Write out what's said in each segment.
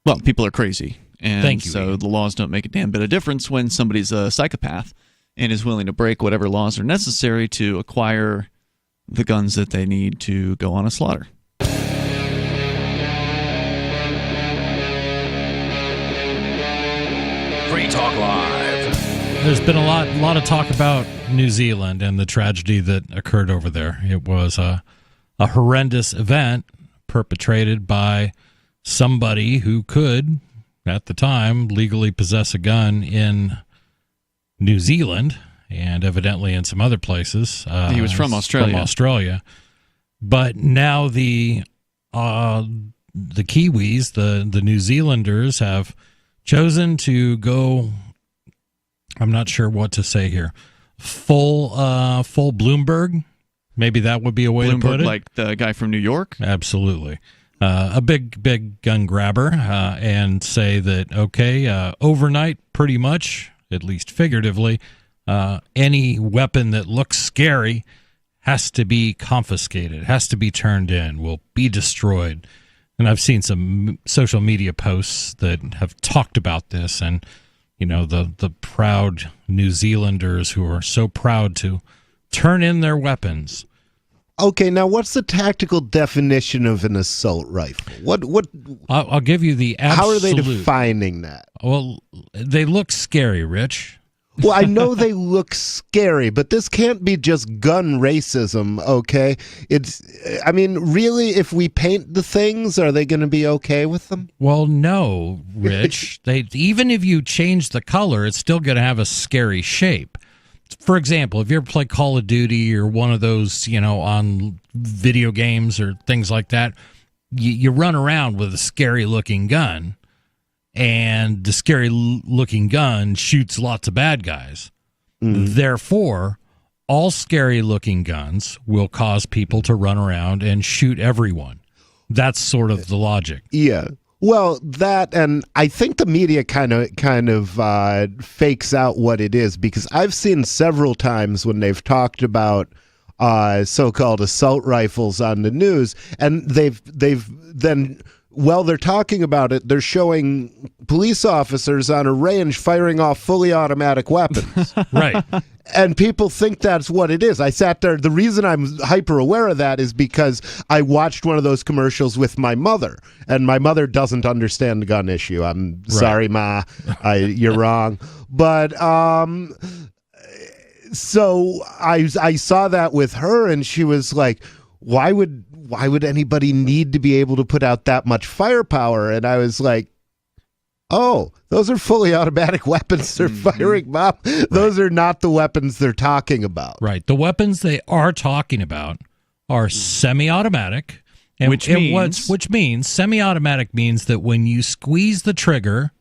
Well, people are crazy. And Thank you, so Ian. the laws don't make a damn bit of difference when somebody's a psychopath and is willing to break whatever laws are necessary to acquire the guns that they need to go on a slaughter. Free Talk Live. There's been a lot of talk about New Zealand and the tragedy that occurred over there. It was a horrendous event perpetrated by somebody who could, at the time, legally possess a gun in New Zealand and evidently in some other places. He was from Australia. But now the Kiwis, the New Zealanders, have chosen to go, I'm not sure what to say here, full Bloomberg. Maybe that would be a way to put it. Like the guy from New York? Absolutely. A big gun grabber, and say that, okay, overnight, pretty much, at least figuratively, any weapon that looks scary has to be confiscated, has to be turned in, will be destroyed. And I've seen some social media posts that have talked about this, and the proud New Zealanders who are so proud to turn in their weapons. Okay, now what's the tactical definition of an assault rifle? What? I'll give you the absolute. How are they defining that? Well, they look scary, Rich. Well, I know they look scary, but this can't be just gun racism, okay? Really, if we paint the things, are they going to be okay with them? Well, no, Rich. Even if you change the color, it's still going to have a scary shape. For example, if you ever play Call of Duty or one of those, on video games or things like that, you run around with a scary-looking gun, and the scary-looking gun shoots lots of bad guys. Therefore, all scary-looking guns will cause people to run around and shoot everyone. That's sort of the logic. Yeah. Well, that, and I think the media kind of fakes out what it is, because I've seen several times when they've talked about so-called assault rifles on the news, and they've then, while they're talking about it, they're showing police officers on a range firing off fully automatic weapons. Right. And people think that's what it is. I sat there. The reason I'm hyper aware of that is because I watched one of those commercials with my mother, and my mother doesn't understand the gun issue. I'm sorry, Ma. You're wrong. But so I saw that with her, and she was like, why would anybody need to be able to put out that much firepower? And I was like, oh, those are fully automatic weapons they're firing, Mom. Those are not the weapons they're talking about. Right. The weapons they are talking about are semi-automatic, and which means semi-automatic means that when you squeeze the trigger,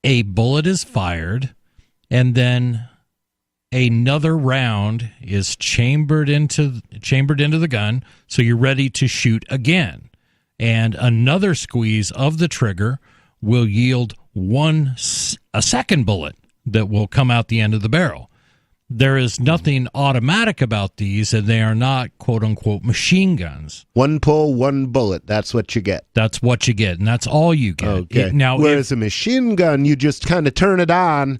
a bullet is fired, and then another round is chambered into the gun, so you're ready to shoot again. And another squeeze of the trigger will yield a second bullet that will come out the end of the barrel. There is nothing automatic about these, and they are not quote-unquote machine guns. One pull, one bullet. That's what you get. That's what you get, and that's all you get. Okay. Whereas a machine gun, you just kind of turn it on,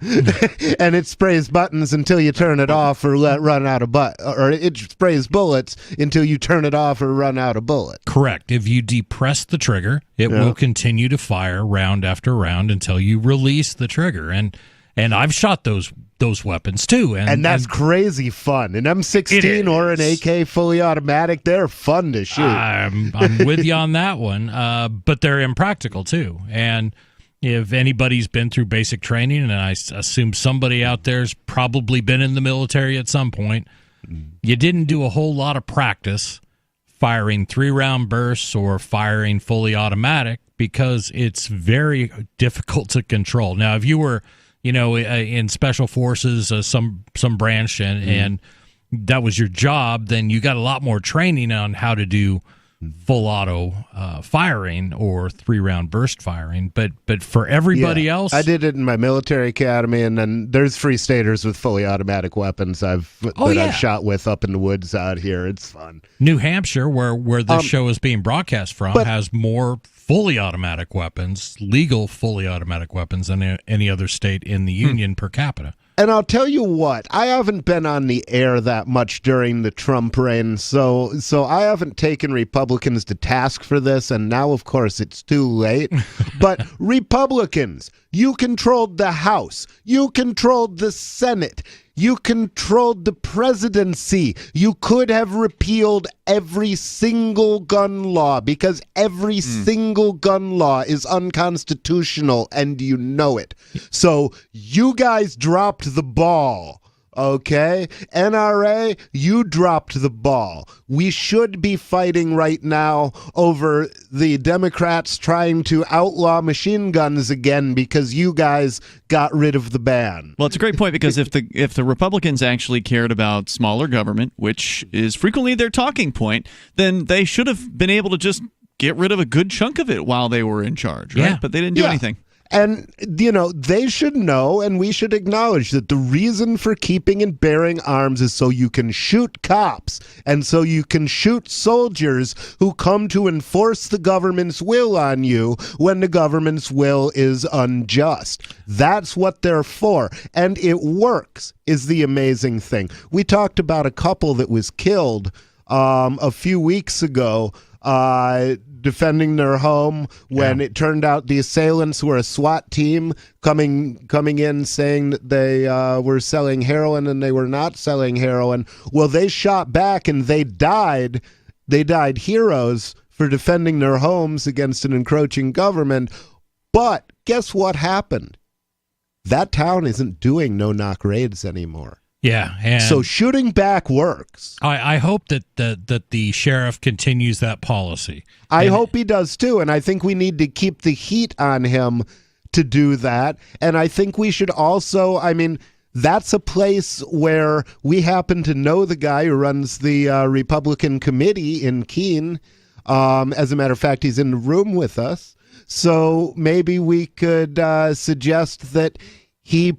and it sprays buttons until you turn it off or run out of or it sprays bullets until you turn it off or run out of bullets. Correct. If you depress the trigger, it will continue to fire round after round until you release the trigger. And I've shot those weapons too, and that's crazy fun. An M16 or an AK fully automatic, they're fun to shoot. I'm with you on that one, but they're impractical too. And if anybody's been through basic training, and I assume somebody out there's probably been in the military at some point, you didn't do a whole lot of practice firing 3-round bursts or firing fully automatic, because it's very difficult to control. Now, if you were in special forces, some branch, and that was your job, then you got a lot more training on how to do full auto firing or 3-round burst firing, but for everybody else, I did it in my military academy, and then there's free staters with fully automatic weapons I've shot with up in the woods out here. It's fun. New Hampshire, where this show is being broadcast from, has more fully automatic weapons, legal fully automatic weapons, than any other state in the union per capita. And I'll tell you what, I haven't been on the air that much during the Trump reign, so I haven't taken Republicans to task for this, and now, of course, it's too late. But Republicans, you controlled the House. You controlled the Senate. You controlled the presidency. You could have repealed every single gun law because every single gun law is unconstitutional, and you know it. So you guys dropped the ball. Okay? NRA, you dropped the ball. We should be fighting right now over the Democrats trying to outlaw machine guns again because you guys got rid of the ban. Well, it's a great point because if the Republicans actually cared about smaller government, which is frequently their talking point, then they should have been able to just get rid of a good chunk of it while they were in charge, right? Yeah. But they didn't do anything. And, they should know, and we should acknowledge that the reason for keeping and bearing arms is so you can shoot cops and so you can shoot soldiers who come to enforce the government's will on you when the government's will is unjust. That's what they're for. And it works, is the amazing thing. We talked about a couple that was killed a few weeks ago defending their home when it turned out the assailants were a SWAT team coming in saying that they were selling heroin and they were not selling heroin. Well, they shot back and they died. They died heroes for defending their homes against an encroaching government. But guess what happened? That town isn't doing no-knock raids anymore. Yeah, and so shooting back works. I hope that the sheriff continues that policy. I hope he does too, and I think we need to keep the heat on him to do that. And I think we should also, that's a place where we happen to know the guy who runs the Republican committee in Keene. As a matter of fact, he's in the room with us. So maybe we could suggest that he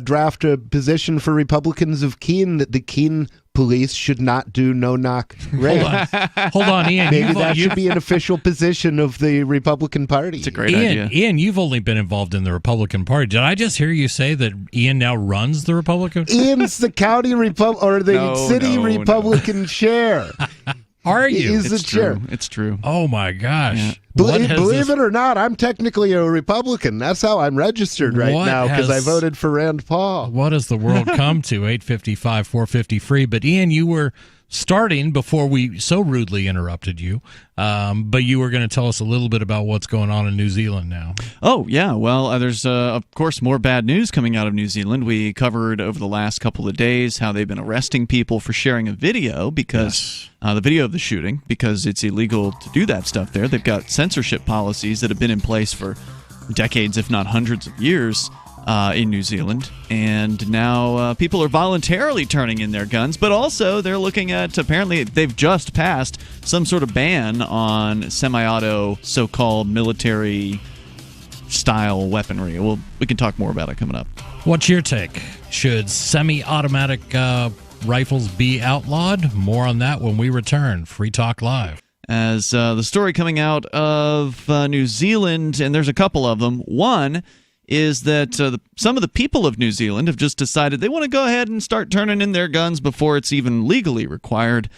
draft a position for Republicans of Keene that the Keene police should not do no-knock raids. Hold on, Ian. Maybe that should be an official position of the Republican Party. It's a great idea. Ian, you've only been involved in the Republican Party. Did I just hear you say that Ian now runs the Republican? Ian's the county city Republican chair. Are you? He's the chair. It's true. Oh my gosh. Yeah. Believe it or not, I'm technically a Republican. That's how I'm registered right now because I voted for Rand Paul. What has the world come to? 855-450 free. But Ian, you were starting before we so rudely interrupted you, but you were going to tell us a little bit about what's going on in New Zealand now. Oh, yeah. Well, there's, of course, more bad news coming out of New Zealand. We covered over the last couple of days how they've been arresting people for sharing a video because the video of the shooting, because it's illegal to do that stuff there. They've got censorship policies that have been in place for decades, if not hundreds of years. In New Zealand, and now people are voluntarily turning in their guns, but also they're looking at, apparently they've just passed some sort of ban on semi-auto so-called military style weaponry. Well, we can talk more about it coming up. What's your take? Should semi-automatic rifles be outlawed? More on that when we return. Free Talk Live. As the story coming out of New Zealand, and there's a couple of them. One is that some of the people of New Zealand have just decided they want to go ahead and start turning in their guns before it's even legally required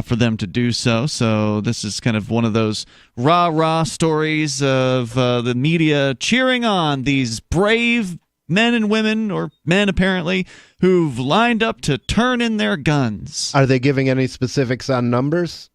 for them to do so. So this is kind of one of those rah-rah stories of the media cheering on these brave men and women, or men apparently, who've lined up to turn in their guns. Are they giving any specifics on numbers?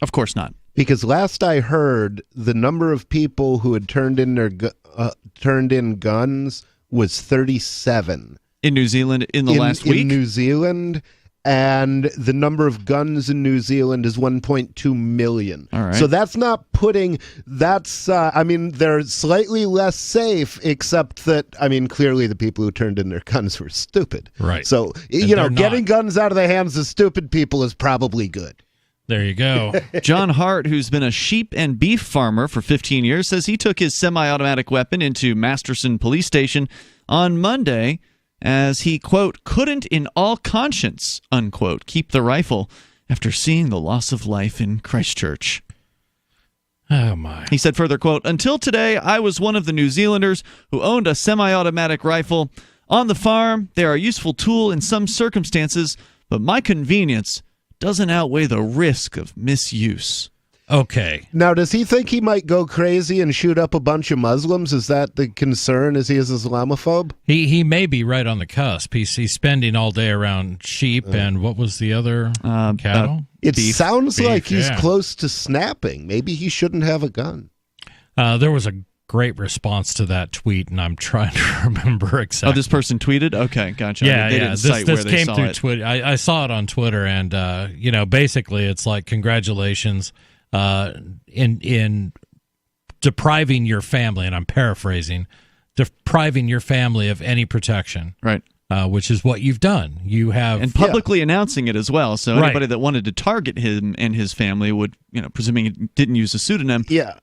Of course not. Because last I heard, the number of people who had turned in guns was 37 in New Zealand in the last week. In New Zealand, and the number of guns in New Zealand is 1.2 million. All right. So that's not putting, I mean, they're slightly less safe, except that, I mean, clearly the people who turned in their guns were stupid. Right. So, getting guns out of the hands of stupid people is probably good. There you go. John Hart, who's been a sheep and beef farmer for 15 years, says he took his semi-automatic weapon into Masterson Police Station on Monday as he, quote, couldn't in all conscience, unquote, keep the rifle after seeing the loss of life in Christchurch. Oh, my. He said further, quote, until today, I was one of the New Zealanders who owned a semi-automatic rifle. On the farm, they are a useful tool in some circumstances, but my convenience doesn't outweigh the risk of misuse. Okay. Now, does he think he might go crazy and shoot up a bunch of Muslims? Is that the concern? Is he an Islamophobe? He may be right on the cusp. He's spending all day around sheep and what was the other cattle? It Beef. sounds like he's yeah. close to snapping. Maybe he shouldn't have a gun. There was a great response to that tweet, and I'm trying to remember exactly. Oh, this person tweeted? Okay, gotcha. Yeah, They yeah. didn't cite This where they came saw through it. Twitter. I saw it on Twitter, and basically, it's like congratulations in depriving your family, and I'm paraphrasing, depriving your family of any protection, Right. which is what you've done. You have And publicly announcing it as well. So Right. anybody that wanted to target him and his family would, presuming he didn't use a pseudonym. Yeah.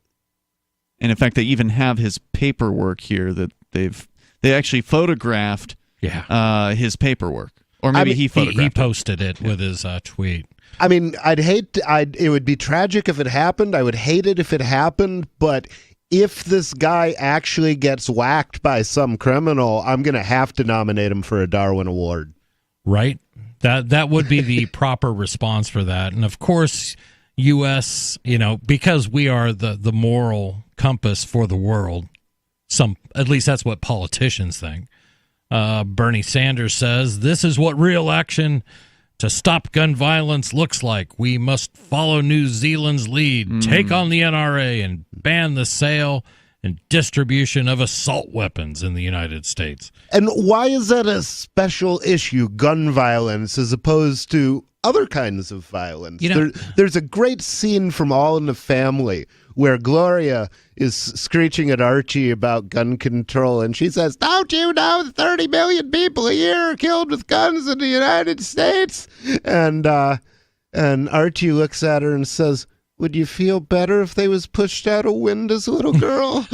And in fact, they even have his paperwork here that they actually photographed his paperwork. Or maybe he photographed he posted it with his tweet. I mean, it would be tragic if it happened. I would hate it if it happened, but if this guy actually gets whacked by some criminal, I'm going to have to nominate him for a Darwin Award. Right? That would be the proper response for that. And of course, U.S., because we are the moral compass for the world, at least that's what politicians think. Bernie Sanders says, this is what real action to stop gun violence looks like. We must follow New Zealand's lead, take on the NRA, and ban the sale and distribution of assault weapons in the United States. And why is that a special issue, gun violence, as opposed to other kinds of violence? There's a great scene from All in the Family where Gloria is screeching at Archie about gun control, and she says, don't you know that 30 million people a year are killed with guns in the United States? And Archie looks at her and says, would you feel better if they was pushed out a window as a little girl?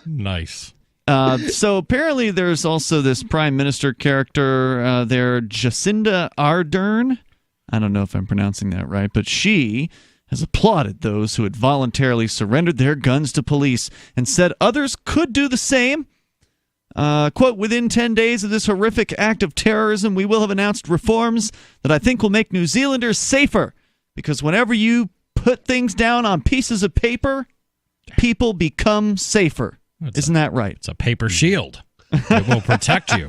Nice. So apparently there's also this prime minister character there, Jacinda Ardern. I don't know if I'm pronouncing that right, but she has applauded those who had voluntarily surrendered their guns to police and said others could do the same. Quote, within 10 days of this horrific act of terrorism, we will have announced reforms that I think will make New Zealanders safer. Because whenever you put things down on pieces of paper, people become safer. Isn't that right? It's a paper shield. It will protect you.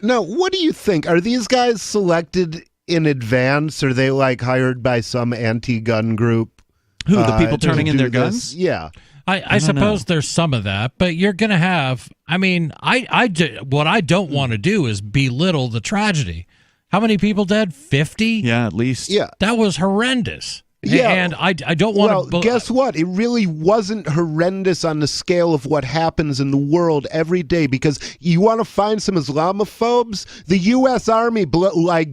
Now, what do you think? Are these guys selected in advance? Are they hired by some anti-gun group? Who, the people turning in their this? guns? Yeah. I suppose there's some of that, but you're going to have, what I don't want to do is belittle the tragedy. How many people dead? 50? Yeah, at least. Yeah. That was horrendous. Yeah. And I don't want to... Well, guess what? It really wasn't horrendous on the scale of what happens in the world every day, because you want to find some Islamophobes? The U.S. Army,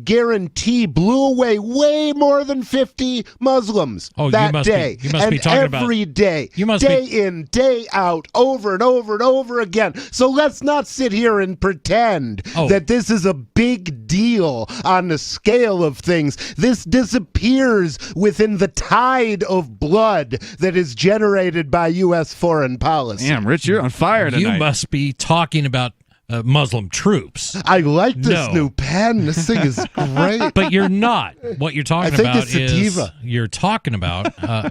guarantee, blew away way more than 50 Muslims that day. You must be talking about... every day. You must day in, day out, over and over and over again. So let's not sit here and pretend that this is a big deal on the scale of things. This disappears within the tide of blood that is generated by U.S. foreign policy. Damn, Rich, you're on fire tonight. You must be talking about Muslim troops. I like this new pen. This thing is great. But you're not. What you're talking think about it's sativa.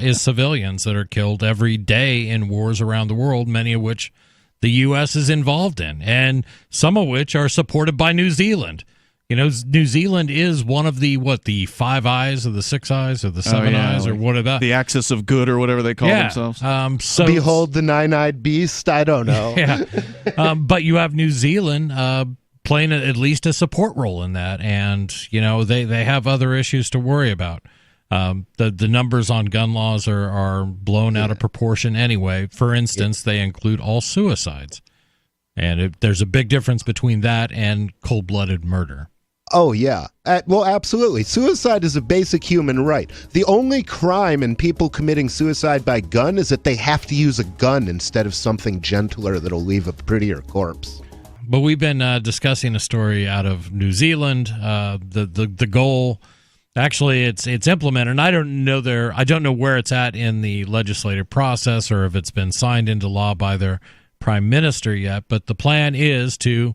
is civilians that are killed every day in wars around the world, many of which the U.S. is involved in, and some of which are supported by New Zealand. New Zealand is one of the Five Eyes or the Six Eyes or the Seven Eyes or what about the Axis of Good or whatever they call themselves. So behold the nine-eyed beast. I don't know. Yeah, but you have New Zealand playing at least a support role in that, and they have other issues to worry about. The numbers on gun laws are blown out of proportion anyway. For instance, they include all suicides, and there's a big difference between that and cold-blooded murder. Oh, yeah. Well, absolutely. Suicide is a basic human right. The only crime in people committing suicide by gun is that they have to use a gun instead of something gentler that'll leave a prettier corpse. But we've been discussing a story out of New Zealand. The goal, actually, it's implemented. And I don't know where it's at in the legislative process or if it's been signed into law by their prime minister yet. But the plan is to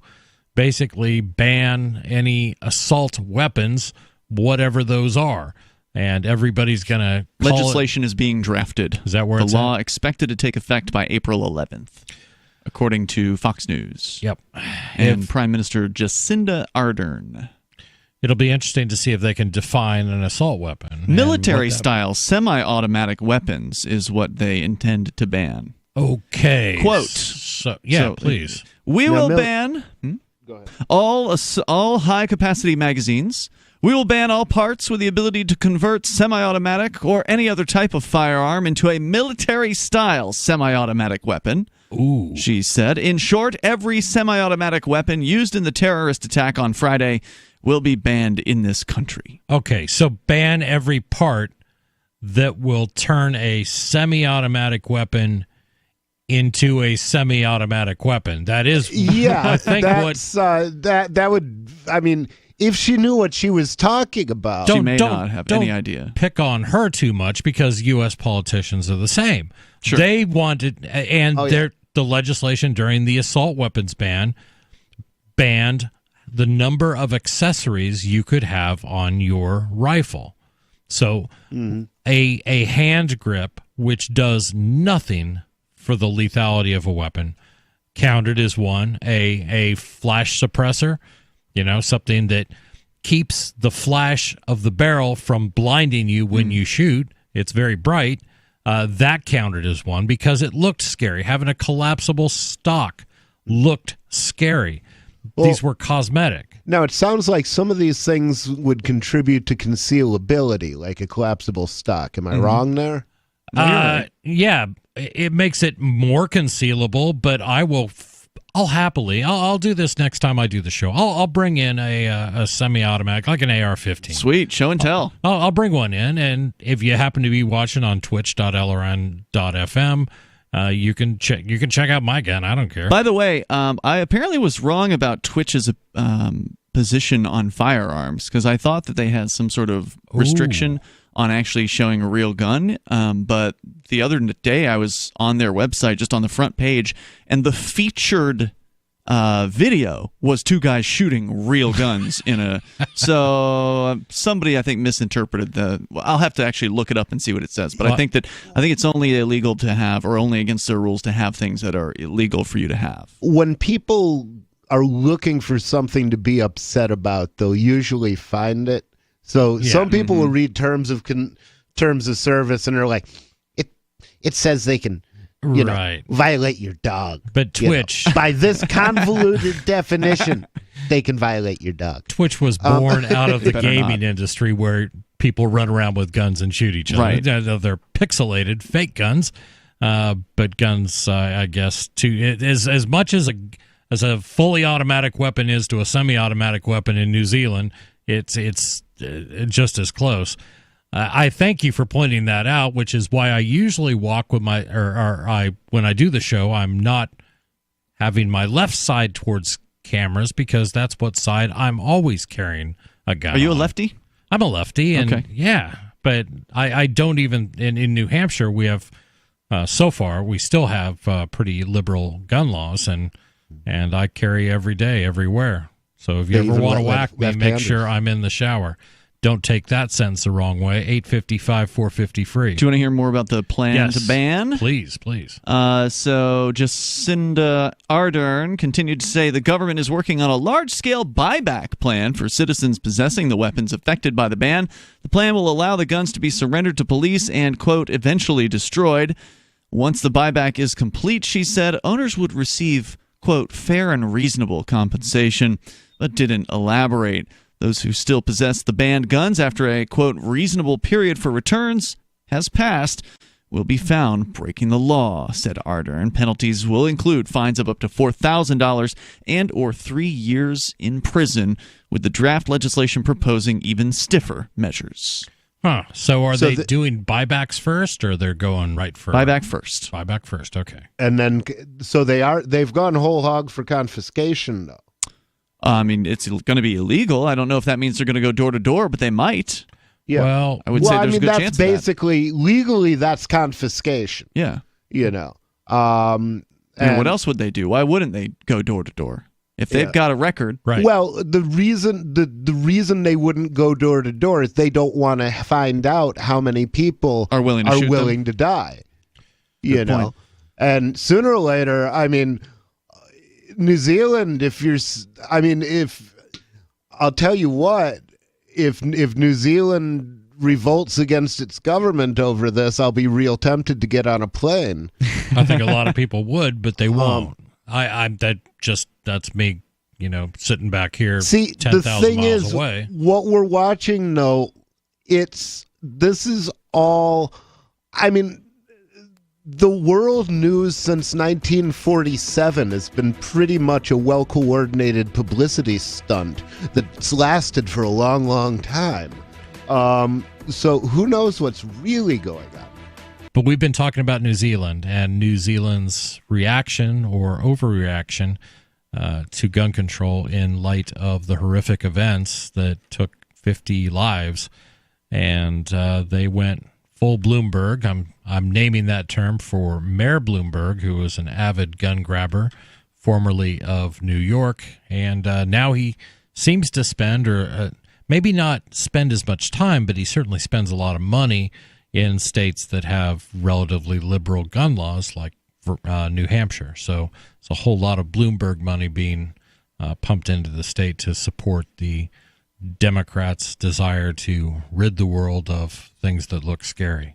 basically ban any assault weapons, whatever those are. And everybody's going to legislation is being drafted. Is that where the law expected to take effect by April 11th, according to Fox News. Yep. And Prime Minister Jacinda Ardern. It'll be interesting to see if they can define an assault weapon. Military-style semi-automatic weapons is what they intend to ban. Okay. Quote. Please. We will ban... Go ahead. All high-capacity magazines. We will ban all parts with the ability to convert semi-automatic or any other type of firearm into a military-style semi-automatic weapon, she said. In short, every semi-automatic weapon used in the terrorist attack on Friday will be banned in this country. Okay, so ban every part that will turn a semi-automatic weapon into a semi-automatic weapon. That is, I think that would. I mean, if she knew what she was talking about, she may not have any idea. Pick on her too much because U.S. politicians are the same. Sure. They wanted, and the legislation during the assault weapons ban banned the number of accessories you could have on your rifle. So a hand grip, which does nothing for the lethality of a weapon, counted as one. A flash suppressor, something that keeps the flash of the barrel from blinding you when you shoot. It's very bright. That counted as one because it looked scary. Having a collapsible stock looked scary. Well, these were cosmetic. Now, it sounds like some of these things would contribute to concealability, like a collapsible stock. Am I wrong there? Right. Yeah, it makes it more concealable, but I'll happily, I'll do this next time I do the show. I'll bring in a semi-automatic, like an AR-15. Sweet, show and tell. I'll bring one in, and if you happen to be watching on twitch.lrn.fm, you can check out my gun. I don't care. By the way, I apparently was wrong about Twitch's position on firearms because I thought that they had some sort of restriction on actually showing a real gun. But the other day I was on their website, just on the front page, and the featured video was two guys shooting real guns in a. So somebody I think misinterpreted the. Well, I'll have to actually look it up and see what it says. But I think it's only illegal to have, or only against their rules to have things that are illegal for you to have. When people are looking for something to be upset about, they'll usually find it. So some people will read terms of service and they're like, it says they can, violate your dog. But Twitch, by this convoluted definition, they can violate your dog. Twitch was born out of the gaming industry where people run around with guns and shoot each other. Right. They're pixelated, fake guns, but guns, I guess, as much as a fully automatic weapon is to a semi-automatic weapon in New Zealand, it's just as close. I thank you for pointing that out, which is why I usually walk with when I do the show, I'm not having my left side towards cameras because that's what side I'm always carrying a gun. Are you a lefty? I'm a lefty, and but I don't even in New Hampshire we have so far we still have pretty liberal gun laws, and I carry every day everywhere. So if you ever want to whack me, make sure I'm in the shower. Don't take that sentence the wrong way. 855-450-FREE. Do you want to hear more about the plan to ban? Please. So Jacinda Ardern continued to say the government is working on a large-scale buyback plan for citizens possessing the weapons affected by the ban. The plan will allow the guns to be surrendered to police and, quote, eventually destroyed. Once the buyback is complete, she said, owners would receive quote, fair and reasonable compensation, but didn't elaborate. Those who still possess the banned guns after a, quote, reasonable period for returns has passed will be found breaking the law, said Ardern. Penalties will include fines of up to $4,000 and or 3 years in prison, with the draft legislation proposing even stiffer measures. So are they doing buybacks first, or they're going right for buyback first? Buyback first, okay. And then, so they've gone whole hog for confiscation, though. I mean, it's going to be illegal. I don't know if that means they're going to go door to door, but they might. Yeah. Well, I would say there's a good that's chance basically legally that's confiscation. Yeah. And what else would they do? Why wouldn't they go door to door if they've got a record? Right. Well, the reason they wouldn't go door to door is they don't want to find out how many people are willing to die. Good point. And sooner or later, I mean, New Zealand. I'll tell you what, if New Zealand revolts against its government over this, I'll be real tempted to get on a plane. I think a lot of people would, but they won't. That's me, sitting back here, see, 10,000 miles away. What we're watching, though, this is all. I mean, the world news since 1947 has been pretty much a well-coordinated publicity stunt that's lasted for a long, long time. So who knows what's really going on? But we've been talking about New Zealand and New Zealand's reaction or overreaction to gun control in light of the horrific events that took 50 lives. And they went full Bloomberg. I'm naming that term for Mayor Bloomberg, who was an avid gun grabber, formerly of New York. And now he seems to spend, or maybe not spend as much time, but he certainly spends a lot of money in states that have relatively liberal gun laws, like New Hampshire. So it's a whole lot of Bloomberg money being pumped into the state to support the Democrats' desire to rid the world of things that look scary.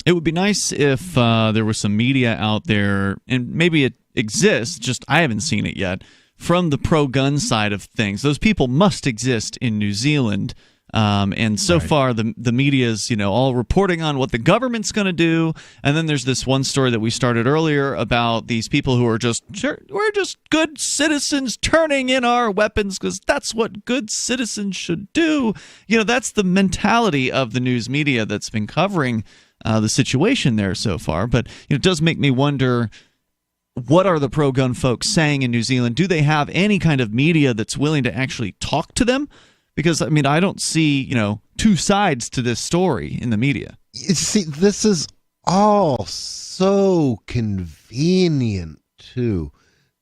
It would be nice if there was some media out there, and maybe it exists, just I haven't seen it yet, from the pro-gun side of things. Those people must exist in New Zealand. And so far, the media's, all reporting on what the government's going to do. And then there's this one story that we started earlier about these people who are we're just good citizens turning in our weapons because that's what good citizens should do. That's the mentality of the news media that's been covering the situation there so far. But it does make me wonder, what are the pro-gun folks saying in New Zealand? Do they have any kind of media that's willing to actually talk to them? Because, I don't see, two sides to this story in the media. See, this is all so convenient, too.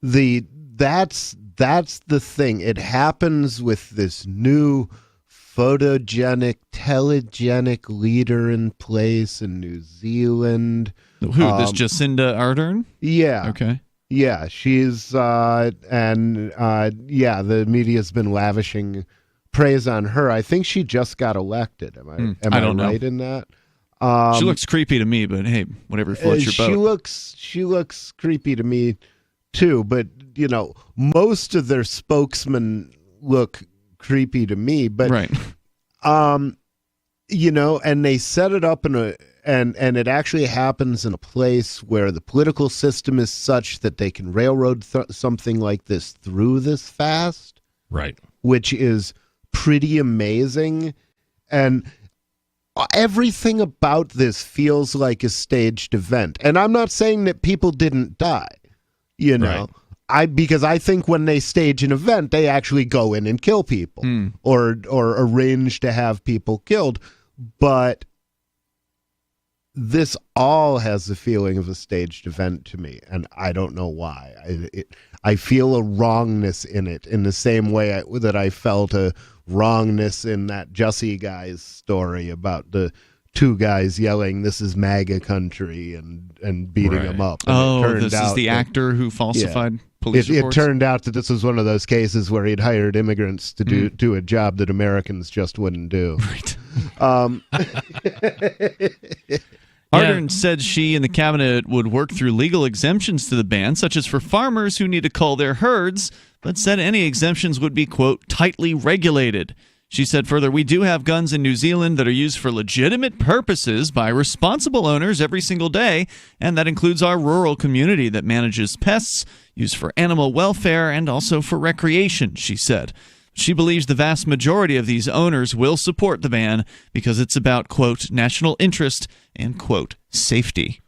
That's the thing. It happens with this new photogenic, telegenic leader in place in New Zealand. Who, this Jacinda Ardern? Yeah. Okay. Yeah, she's, the media's been lavishing praise on her. I think she just got elected. Am I don't right know. in that? She looks creepy to me, but hey, whatever floats your boat. She looks creepy to me too, but most of their spokesmen look creepy to me, but right. And they set it up and it actually happens in a place where the political system is such that they can railroad something like this through this fast. Right. Which is pretty amazing, and everything about this feels like a staged event. And I'm not saying that people didn't die, right. Because I think when they stage an event, they actually go in and kill people or arrange to have people killed. But this all has the feeling of a staged event to me, and I don't know why. I feel a wrongness in it in the same way that I felt a wrongness in that Jussie guy's story about the two guys yelling, "This is MAGA country," and beating him up. And this is the actor who falsified police reports? It turned out that this was one of those cases where he'd hired immigrants to do a job that Americans just wouldn't do. Right. All Ardern said she and the cabinet would work through legal exemptions to the ban, such as for farmers who need to cull their herds, but said any exemptions would be, quote, tightly regulated. She said further, we do have guns in New Zealand that are used for legitimate purposes by responsible owners every single day, and that includes our rural community that manages pests, used for animal welfare, and also for recreation, she said. She believes the vast majority of these owners will support the ban because it's about, quote, national interest and, quote, safety.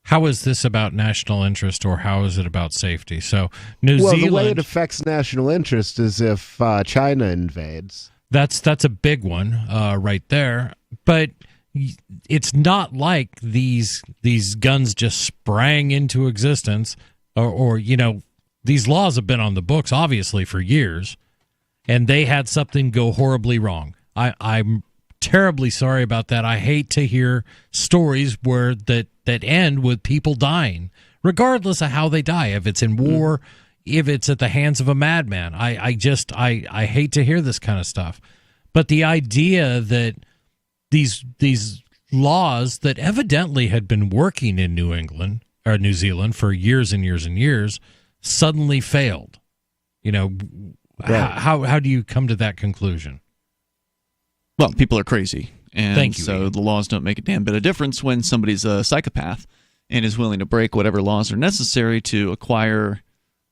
How is this about national interest, or how is it about safety? So New Well, Zealand, the way it affects national interest is if China invades. That's a big one right there. But it's not like these guns just sprang into existence, or these laws have been on the books obviously for years, and they had something go horribly wrong. I'm terribly sorry about that. I hate to hear stories where that end with people dying, regardless of how they die. If it's in war, if it's at the hands of a madman, I hate to hear this kind of stuff. But the idea that these laws that evidently had been working in New England or New Zealand for years and years and years suddenly failed. Right. How do you come to that conclusion? Well, people are crazy. And Thank you, so Ian. the laws don't make a damn bit of difference when somebody's a psychopath and is willing to break whatever laws are necessary to acquire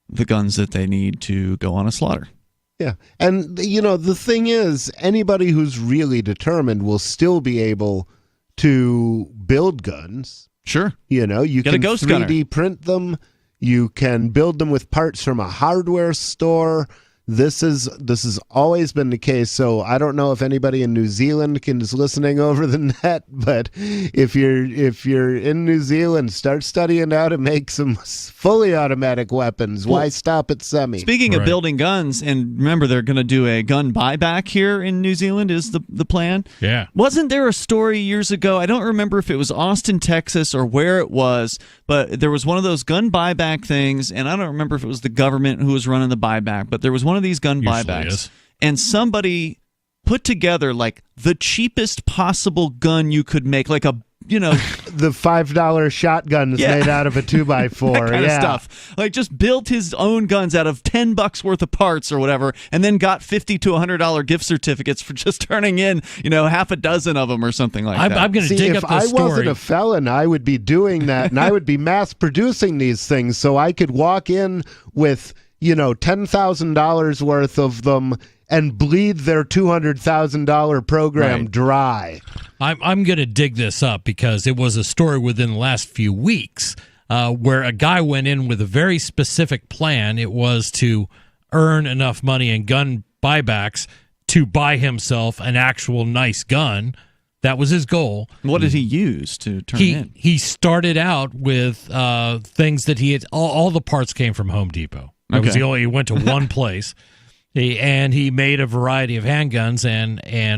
the guns that they need to go on a slaughter. Yeah. And, the thing is, anybody who's really determined will still be able to build guns. Sure. You Get a can ghost 3D gunner. print them. You can build them with parts from a hardware store. This has always been the case. So I don't know if anybody in New Zealand is listening over the net, but if you're in New Zealand, start studying how to make some fully automatic weapons. Why stop at semi? Speaking of Right. building guns, and remember they're going to do a gun buyback here in New Zealand is the plan. Yeah. Wasn't there a story years ago? I don't remember if it was Austin, Texas or where it was, but there was one of those gun buyback things, and I don't remember if it was the government who was running the buyback, but there was one of these gun Usually buybacks. is. And somebody put together like the cheapest possible gun you could make, like the $5 shotguns Yeah. made out of a 2x4. that kind of stuff. Like just built his own guns out of $10 worth of parts or whatever, and then got $50 to $100 gift certificates for just turning in, half a dozen of them or something like that. I'm going to See, dig if up the I story. wasn't a felon, I would be doing that, and I would be mass producing these things so I could walk in with, $10,000 worth of them and bleed their $200,000 program Right. dry. I'm going to dig this up because it was a story within the last few weeks where a guy went in with a very specific plan. It was to earn enough money in gun buybacks to buy himself an actual nice gun. That was his goal. What did he use to turn in? He started out with things that he had. All the parts came from Home Depot. That was Okay. the only. He went to one place. He made a variety of handguns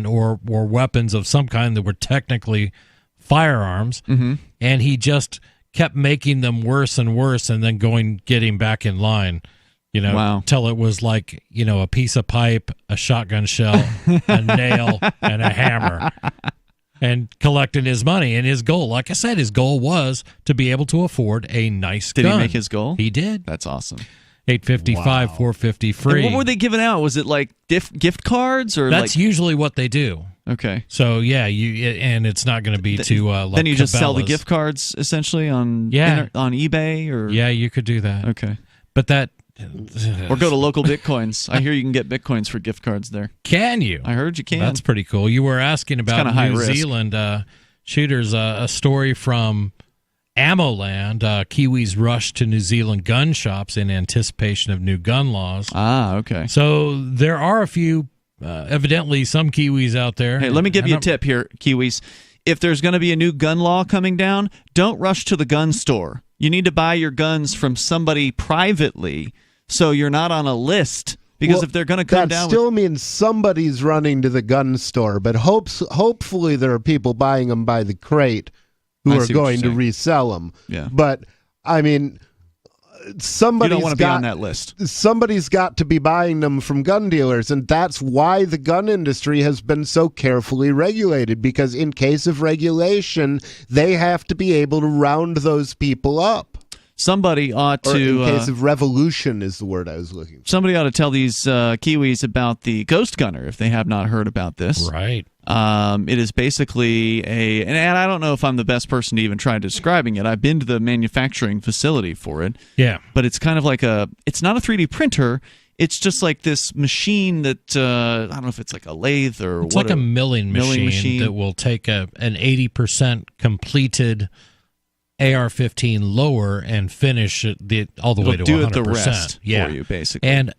or weapons of some kind that were technically firearms, and he just kept making them worse and worse, and then getting back in line, Wow. till it was like a piece of pipe, a shotgun shell, a nail, and a hammer, and collecting his money. And his goal, like I said, his goal was to be able to afford a nice Did gun. he make his goal? He did. That's awesome. 855 450 free. And what were they giving out? Was it like gift cards or That's usually what they do. okay? So yeah, and it's not going to be to like Then you just sell the Cabela's. gift cards essentially on on eBay or Yeah, you could do that. okay, But that or go to local Bitcoins. I hear you can get Bitcoins for gift cards there. can you? I heard you can. That's pretty cool. You were asking about kinda high New risk. Zealand shooters. A story from Ammoland. Kiwis rushed to New Zealand gun shops in anticipation of new gun laws. Okay. So there are a few, evidently some Kiwis out there. Hey, let me give And you a I'm- tip here, Kiwis. If there's going to be a new gun law coming down, don't rush to the gun store. You need to buy your guns from somebody privately so you're not on a list. Because Well, if they're going to come that down still means somebody's running to the gun store, but hopefully there are people buying them by the crate who I are see what going you're to saying. resell them. Yeah. But I mean, You somebody's don't want to be got on that list. somebody's got to be buying them from gun dealers, and that's why the gun industry has been so carefully regulated, because in case of regulation, they have to be able to round those people up. Somebody ought Or to. in case of revolution is the word I was looking for. Somebody ought to tell these Kiwis about the Ghost Gunner if they have not heard about this. Right. It is basically and I don't know if I'm the best person to even try describing it. I've been to the manufacturing facility for it. Yeah. But it's kind of like it's not a 3D printer. It's just like this machine that, I don't know if it's like a lathe or It's like a milling machine that will take an 80% completed AR-15 lower and finish it all the way to 100%. Do it the rest for you, basically. And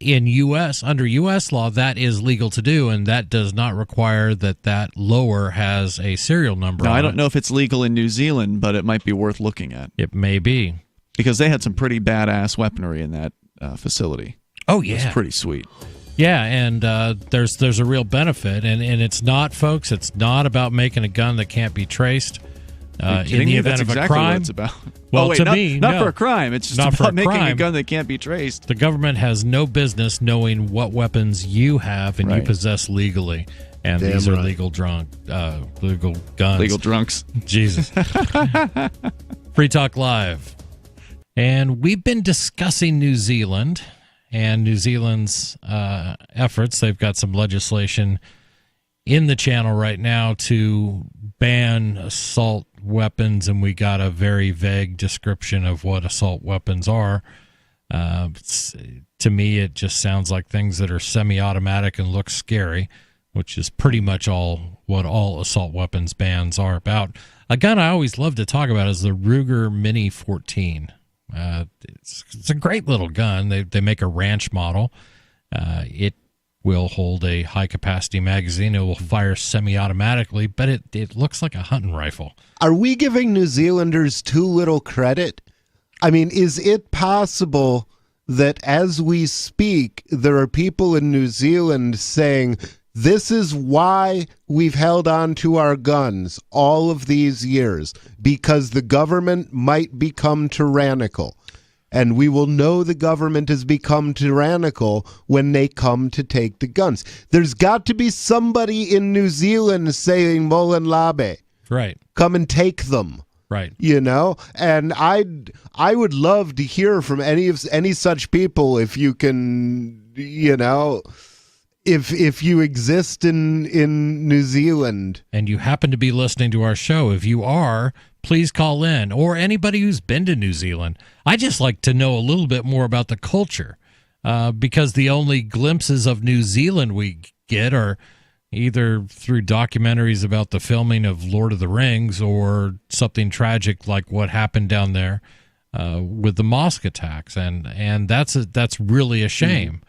under U.S. law, that is legal to do, and that does not require that lower has a serial number on it. Now, I don't know if it's legal in New Zealand, but it might be worth looking at. It may be. Because they had some pretty badass weaponry in that facility. Oh, yeah. It's pretty sweet. Yeah, and there's a real benefit, and it's not, folks, it's not about making a gun that can't be traced. In the event That's of a exactly crime, what it's about. Well, wait, not for a crime. It's just Not for about a making a crime. gun that can't be traced. The government has no business knowing what weapons you have and you Right. possess legally, and Damn these are right. legal guns. Legal drunks. Jesus. Free Talk Live. And we've been discussing New Zealand and New Zealand's efforts. They've got some legislation in the channel right now to ban assault weapons, and we got a very vague description of what assault weapons are. To me, it just sounds like things that are semi-automatic and look scary, which is pretty much what all assault weapons bans are about. A gun I always love to talk about is the Ruger Mini 14. It's a great little gun. They make a ranch model. It will hold a high-capacity magazine. It will fire semi-automatically, but it looks like a hunting rifle. Are we giving New Zealanders too little credit? I mean, is it possible that as we speak, there are people in New Zealand saying, this is why we've held on to our guns all of these years, because the government might become tyrannical. And we will know the government has become tyrannical when they come to take the guns. There's got to be somebody in New Zealand saying, Molen Labe, Right. come and take them. Right. You know, and I would love to hear from any such people if you can, you know, if you exist in New Zealand. And you happen to be listening to our show, if you are, please call in. Or anybody who's been to New Zealand. I just like to know a little bit more about the culture, because the only glimpses of New Zealand we get are either through documentaries about the filming of Lord of the Rings or something tragic like what happened down there with the mosque attacks, and that's really a shame.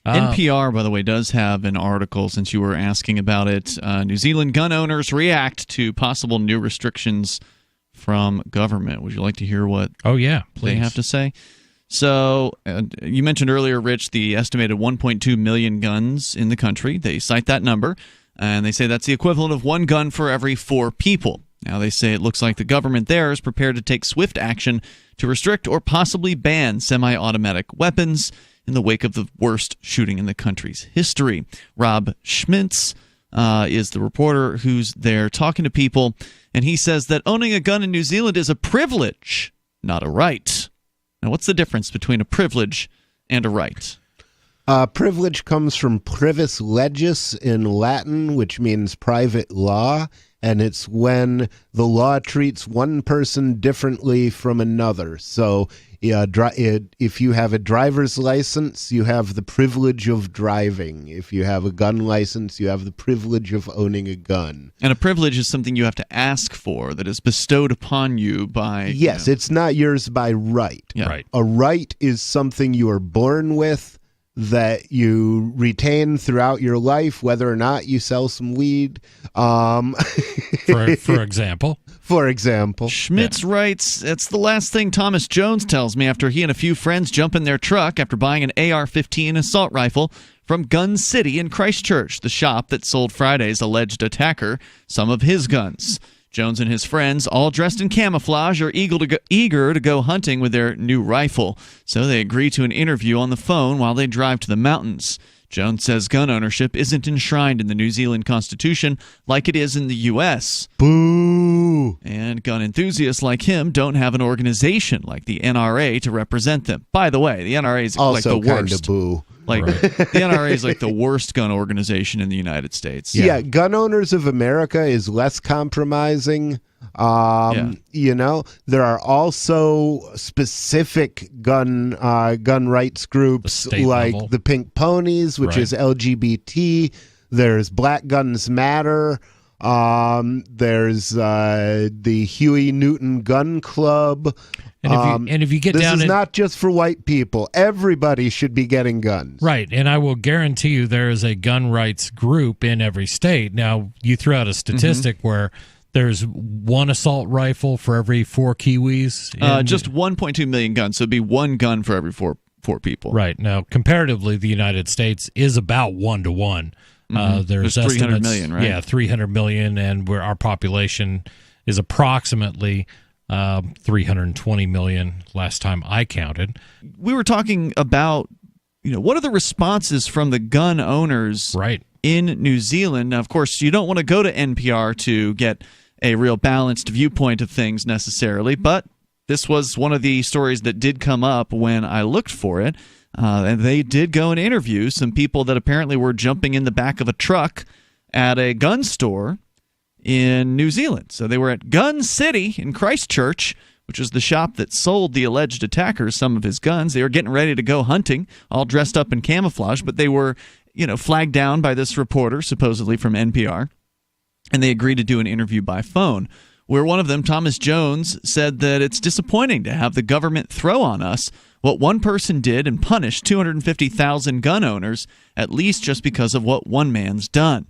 NPR, by the way, does have an article, since you were asking about it. New Zealand gun owners react to possible new restrictions from government. Would you like to hear what please. they have to say? So you mentioned earlier, Rich, the estimated 1.2 million guns in the country. They cite that number, and they say that's the equivalent of one gun for every 4 people. Now, they say it looks like the government there is prepared to take swift action to restrict or possibly ban semi-automatic weapons in the wake of the worst shooting in the country's history. Rob Schmitz is the reporter who's there talking to people, and he says that owning a gun in New Zealand is a privilege, not a right. Now, what's the difference between a privilege and a right? Privilege comes from privis legis in Latin, which means private law, and it's when the law treats one person differently from another. So if you have a driver's license, you have the privilege of driving. If you have a gun license, you have the privilege of owning a gun. And a privilege is something you have to ask for, that is bestowed upon you by... Yes, it's not yours by right. Yeah. Right. A right is something you are born with, that you retain throughout your life, whether or not you sell some weed. For example. For example. Schmitz writes, it's the last thing Thomas Jones tells me after he and a few friends jump in their truck after buying an AR-15 assault rifle from Gun City in Christchurch, the shop that sold Friday's alleged attacker some of his guns. Jones and his friends, all dressed in camouflage, are eager to go hunting with their new rifle, so they agree to an interview on the phone while they drive to the mountains. Jones says gun ownership isn't enshrined in the New Zealand Constitution like it is in the U.S. Boo! And gun enthusiasts like him don't have an organization like the NRA to represent them. By the way, the NRA is Also like the kind of worst. boo. Like the NRA is like the worst gun organization in the United States. Yeah, Gun Owners of America is less compromising. You know, there are also specific gun rights groups like level. the Pink Ponies, which Right. is LGBT. There's Black Guns Matter. There's the Huey Newton Gun Club. And if you get this down is in, not just for white people. Everybody should be getting guns. right, and I will guarantee you there is a gun rights group in every state. Now, you threw out a statistic where there's one assault rifle for every 4 Kiwis. Just 1.2 million guns, so it'd be one gun for every four people. Right. Now, comparatively, the United States is about 1 to 1. There's 300 estimates, million, right? Yeah, 300 million, and our population is approximately 320 million last time I counted. We were talking about, what are the responses from the gun owners Right. in New Zealand? Now, of course, you don't want to go to NPR to get a real balanced viewpoint of things necessarily, but this was one of the stories that did come up when I looked for it. And they did go and interview some people that apparently were jumping in the back of a truck at a gun store in New Zealand. So they were at Gun City in Christchurch, which is the shop that sold the alleged attackers some of his guns. They were getting ready to go hunting, all dressed up in camouflage, but they were, flagged down by this reporter, supposedly from NPR, and they agreed to do an interview by phone, where one of them, Thomas Jones, said that it's disappointing to have the government throw on us what one person did and punish 250,000 gun owners, at least just because of what one man's done.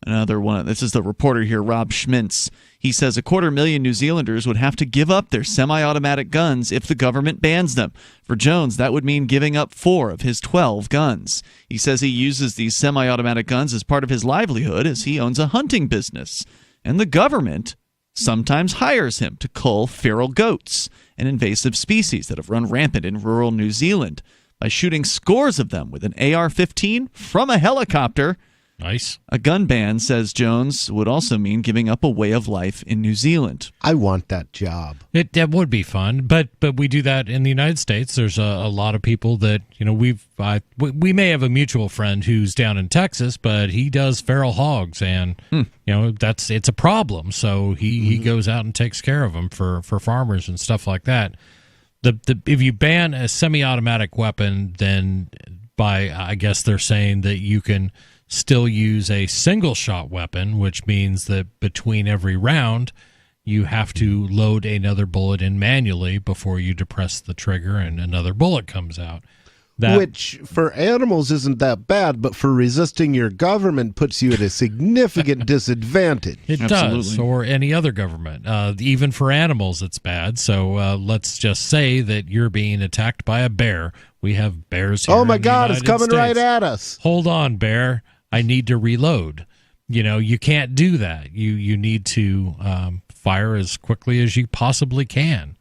Another one, this is the reporter here, Rob Schmintz. He says 250,000 New Zealanders would have to give up their semi-automatic guns if the government bans them. For Jones, that would mean giving up 4 of his 12 guns. He says he uses these semi-automatic guns as part of his livelihood as he owns a hunting business. And the government sometimes hires him to cull feral goats, an invasive species that have run rampant in rural New Zealand, by shooting scores of them with an AR-15 from a helicopter. Nice. A gun ban, says Jones, would also mean giving up a way of life in New Zealand. I want that job. That would be fun, but we do that in the United States. There's a lot of people that we may have a mutual friend who's down in Texas, but he does feral hogs, and it's a problem. So he goes out and takes care of them for farmers and stuff like that. If you ban a semi-automatic weapon, then I guess they're saying that you can still use a single shot weapon, which means that between every round you have to load another bullet in manually before you depress the trigger and another bullet comes out. Which for animals isn't that bad, but for resisting your government puts you at a significant disadvantage. It Absolutely. does, or any other government. Even for animals, it's bad. So let's just say that you're being attacked by a bear. We have bears here. Oh my in the God, it's United coming States. right at us. Hold on, bear. I need to reload. You can't do that. You need to fire as quickly as you possibly can.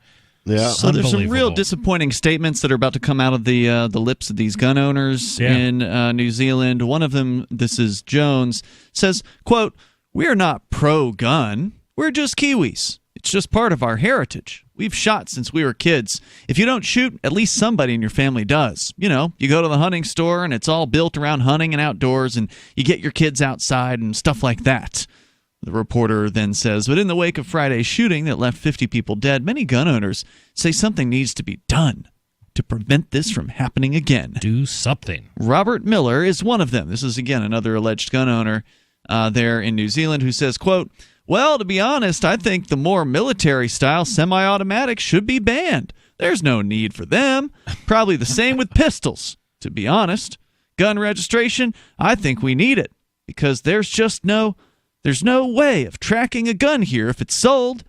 Yeah. So there's some real Unbelievable. disappointing statements that are about to come out of the lips of these gun owners in New Zealand. One of them, this is Jones, says, quote, "We are not pro-gun. We're just Kiwis. It's just part of our heritage. We've shot since we were kids. If you don't shoot, at least somebody in your family does. You go to the hunting store and it's all built around hunting and outdoors, and you get your kids outside and stuff like that." The reporter then says, but in the wake of Friday's shooting that left 50 people dead, many gun owners say something needs to be done to prevent this from happening again. Do something. Robert Miller is one of them. This is, again, another alleged gun owner there in New Zealand who says, quote, "Well, to be honest, I think the more military-style semi-automatics should be banned. There's no need for them. Probably the same with pistols. To be honest, gun registration, I think we need it because there's no way of tracking a gun here if it's sold.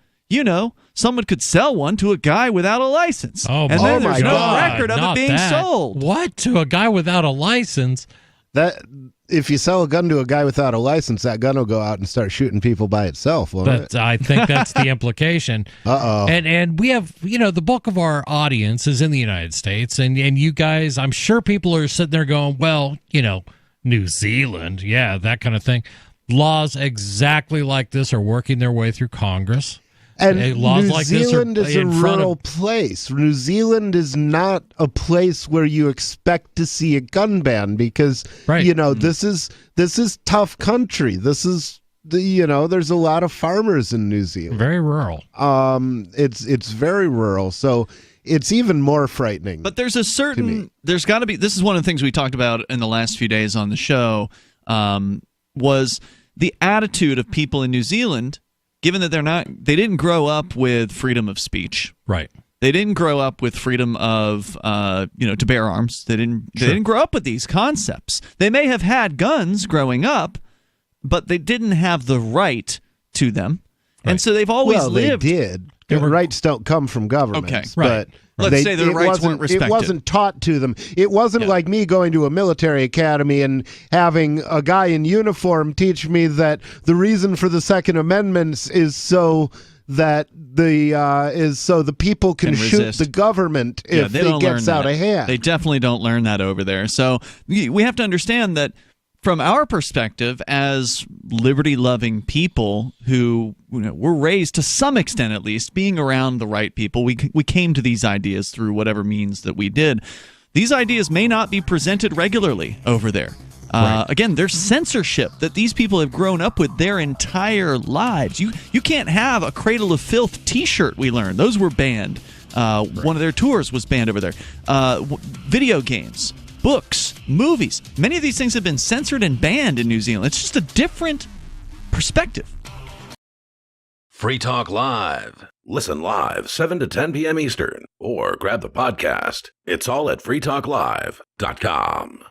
Someone could sell one to a guy without a license. Oh, and then my there's no God, record of it not being that. sold." What? To a guy without a license? That if you sell a gun to a guy without a license, that gun will go out and start shooting people by itself, won't it? I think that's the implication. Uh-oh. And we have, the bulk of our audience is in the United States, and you guys, I'm sure people are sitting there going, well, New Zealand, yeah, that kind of thing. Laws exactly like this are working their way through Congress. And laws New like Zealand this are is a in front rural of place. New Zealand is not a place where you expect to see a gun ban because, Right. this is tough country. This is there's a lot of farmers in New Zealand. very rural. It's very rural, so it's even more frightening. But there's there's got to be, this is one of the things we talked about in the last few days on the show, was the attitude of people in New Zealand, given that they didn't grow up with freedom of speech. Right. They didn't grow up with freedom of, to bear arms. They didn't grow up with these concepts. They may have had guns growing up, but they didn't have the right to them. Right. And so they've always lived. They did. Rights don't come from governments. Okay, right. But let's say their rights weren't respected. It wasn't taught to them. It wasn't like me going to a military academy and having a guy in uniform teach me that the reason for the Second Amendment is so that the people can shoot the government if it gets out of hand. They definitely don't learn that over there. So we have to understand that from our perspective as liberty-loving people who were raised to some extent, at least, being around the right people, we came to these ideas through whatever means that we did. These ideas may not be presented regularly over there. Right. Again, there's censorship that these people have grown up with their entire lives. You can't have a Cradle of Filth T-shirt, we learned. Those were banned. One of their tours was banned over there. Video games, books, movies. Many of these things have been censored and banned in New Zealand. It's just a different perspective. Free Talk Live. Listen live 7 to 10 p.m. Eastern or grab the podcast. It's all at freetalklive.com.